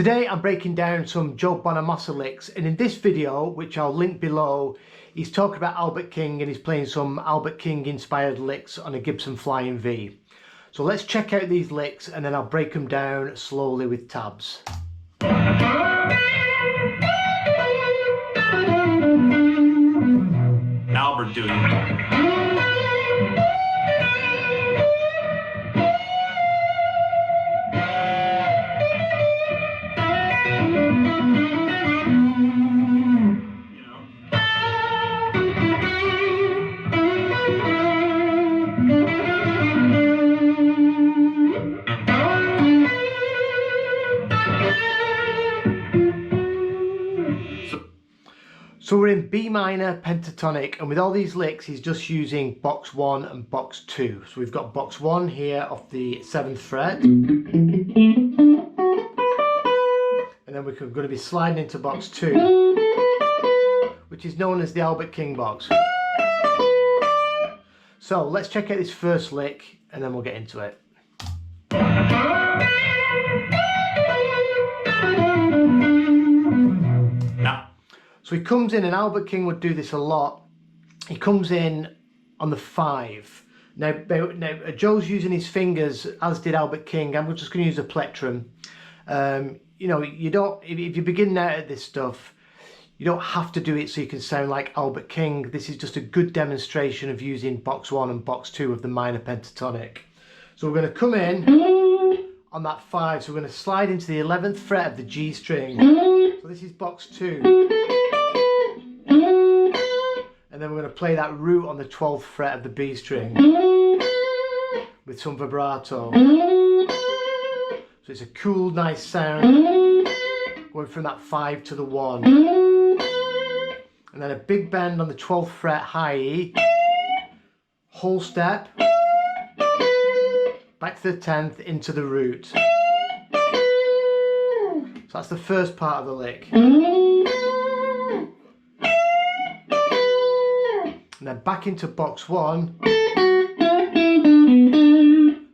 Today I'm breaking down some Joe Bonamassa licks, and in this video, which I'll link below, he's talking about Albert King and he's playing some Albert King inspired licks on a Gibson Flying V. So let's check out these licks and then I'll break them down slowly with tabs. Albert doing. So we're in B minor pentatonic, and with all these licks he's just using box 1 and box 2. So we've got box 1 here off the 7th fret, and then we're going to be sliding into box 2, which is known as the Albert King box. So let's check out this first lick and then we'll get into it. So he comes in, and Albert King would do this a lot. He comes in on the 5. Now Joe's using his fingers, as did Albert King. I'm just going to use a plectrum. You know, you don't, if you're beginning out at this stuff, you don't have to do it so you can sound like Albert King. This is just a good demonstration of using box 1 and box 2 of the minor pentatonic. So we're going to come in on that 5. So we're going to slide into the 11th fret of the G string. So this is box 2. And then we're going to play that root on the 12th fret of the B string with some vibrato. So it's a cool, nice sound going from that 5 to the 1. And then a big bend on the 12th fret, high E, whole step, back to the 10th, into the root. So that's the first part of the lick. And then back into box 1.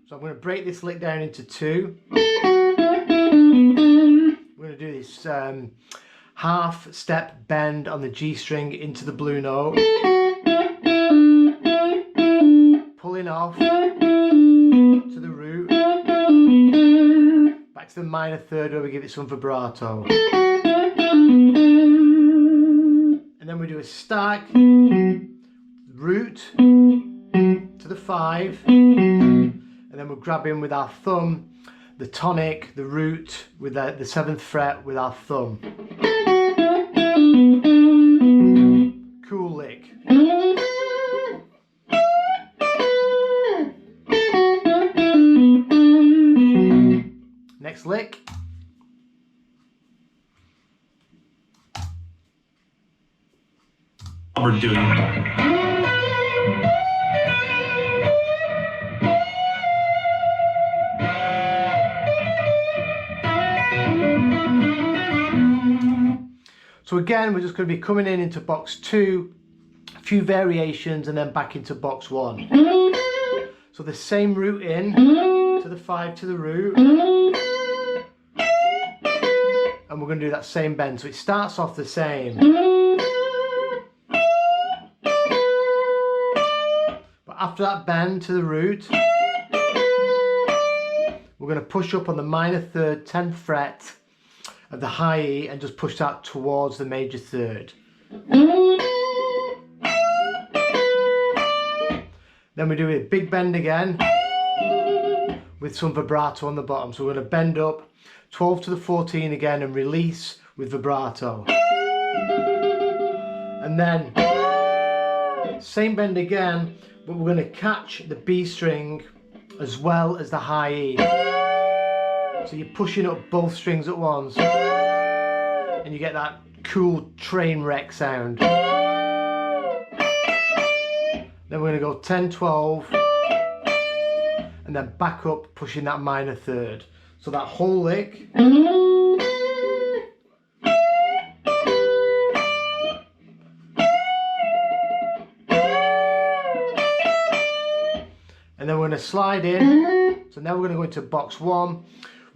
So I'm going to break this lick down into 2. We're going to do this half step bend on the G string into the blue note, pulling off to the root, back to the minor third where we give it some vibrato, and then we do a stack, root to the 5, and then we'll grab in with our thumb the tonic, the root with the 7th fret with our thumb. Cool lick. Next lick. Albert doing. So again, we're just going to be coming in into box 2, a few variations, and then back into box 1. So the same root in to the 5 to the root, and we're going to do that same bend. So it starts off the same, but after that bend to the root, we're going to push up on the minor third, 10th fret of the high E and just push that towards the major third. Then we do a big bend again with some vibrato on the bottom. So we're going to bend up 12 to the 14 again and release with vibrato. And then same bend again, but we're going to catch the B string as well as the high E. So you're pushing up both strings at once and you get that cool train wreck sound. Then we're going to go 10, 12 and then back up pushing that minor third. So that whole lick. And then we're going to slide in. So now we're going to go into box 1.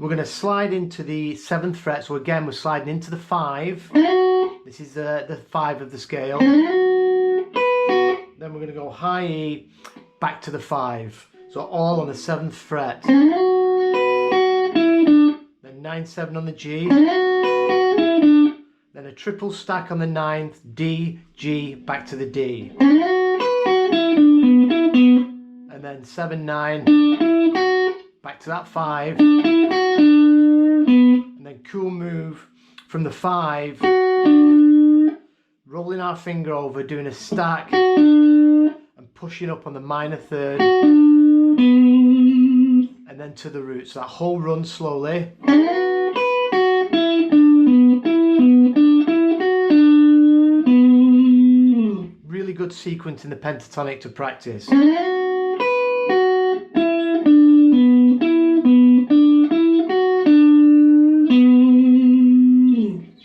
we're going to slide into the 7th fret. So again, we're sliding into the 5. This is the 5 of the scale. Then we're going to go high E, back to the 5. So all on the 7th fret. Then 9-7 on the G. Then a triple stack on the 9th, D, G, back to the D. And then 7-9, back to that 5. And then cool move from the 5, rolling our finger over, doing a stack, and pushing up on the minor 3rd. And then to the root. So that whole run slowly. Really good sequence in the pentatonic to practice.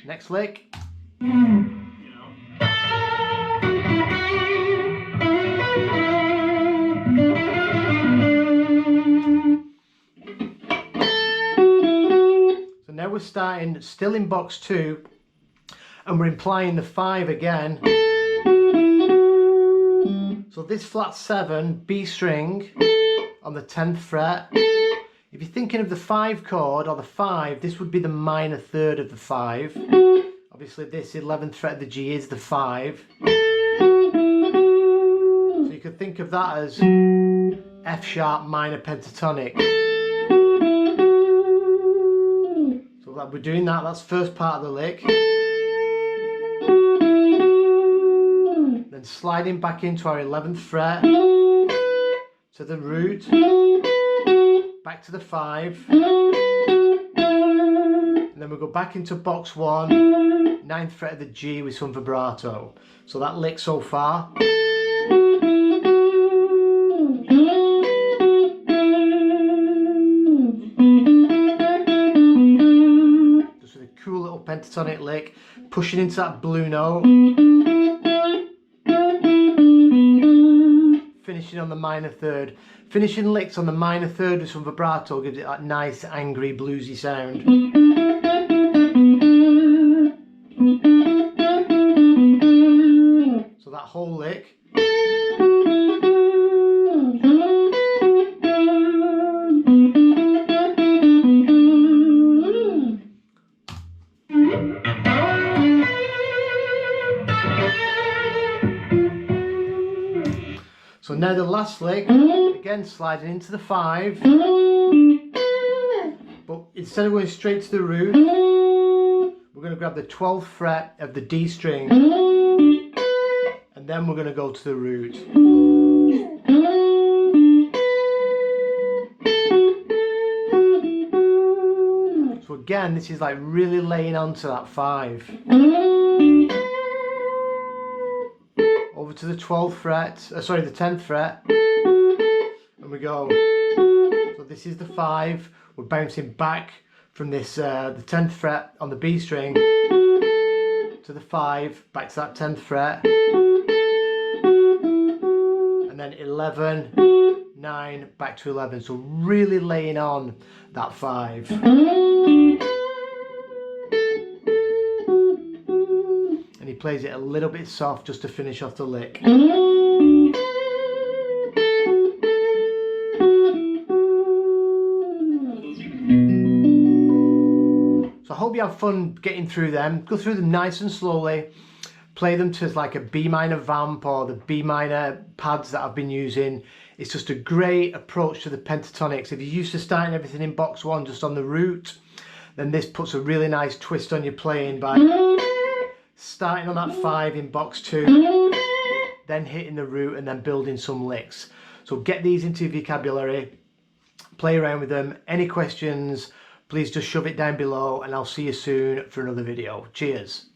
Next lick. So now we're starting still in box 2, and we're implying the 5 again. So this flat 7, B string on the 10th fret. If you're thinking of the 5 chord or the 5, this would be the minor 3rd of the 5. Obviously this 11th fret of the G is the 5. So you could think of that as F sharp minor pentatonic. So that we're doing that, that's first part of the lick. Then sliding back into our 11th fret to the root, back to the 5, and then we'll go back into box 1, 9th fret of the G with some vibrato. So that lick so far. Just with a cool little pentatonic lick, pushing into that blue note. Finishing on the minor 3rd. Finishing licks on the minor 3rd with some vibrato gives it that nice, angry, bluesy sound. So that whole lick. So now the last lick, again sliding into the 5, but instead of going straight to the root, we're going to grab the 12th fret of the D string, and then we're going to go to the root. So again, this is like really laying onto that 5. Over to the 12th fret, sorry, the 10th fret, and we go. So this is the 5. We're bouncing back from this, the 10th fret on the B string to the 5, back to that 10th fret, and then 11, 9, back to 11. So really laying on that 5. And he plays it a little bit soft just to finish off the lick. So I hope you have fun getting through them. Go through them nice and slowly. Play them to like a B minor vamp or the B minor pads that I've been using. It's just a great approach to the pentatonics. If you're used to starting everything in box 1 just on the root, then this puts a really nice twist on your playing by starting on that 5 in box 2, then hitting the root and then building some licks. So get these into your vocabulary, play around with them. Any questions, please just shove it down below, and I'll see you soon for another video. Cheers.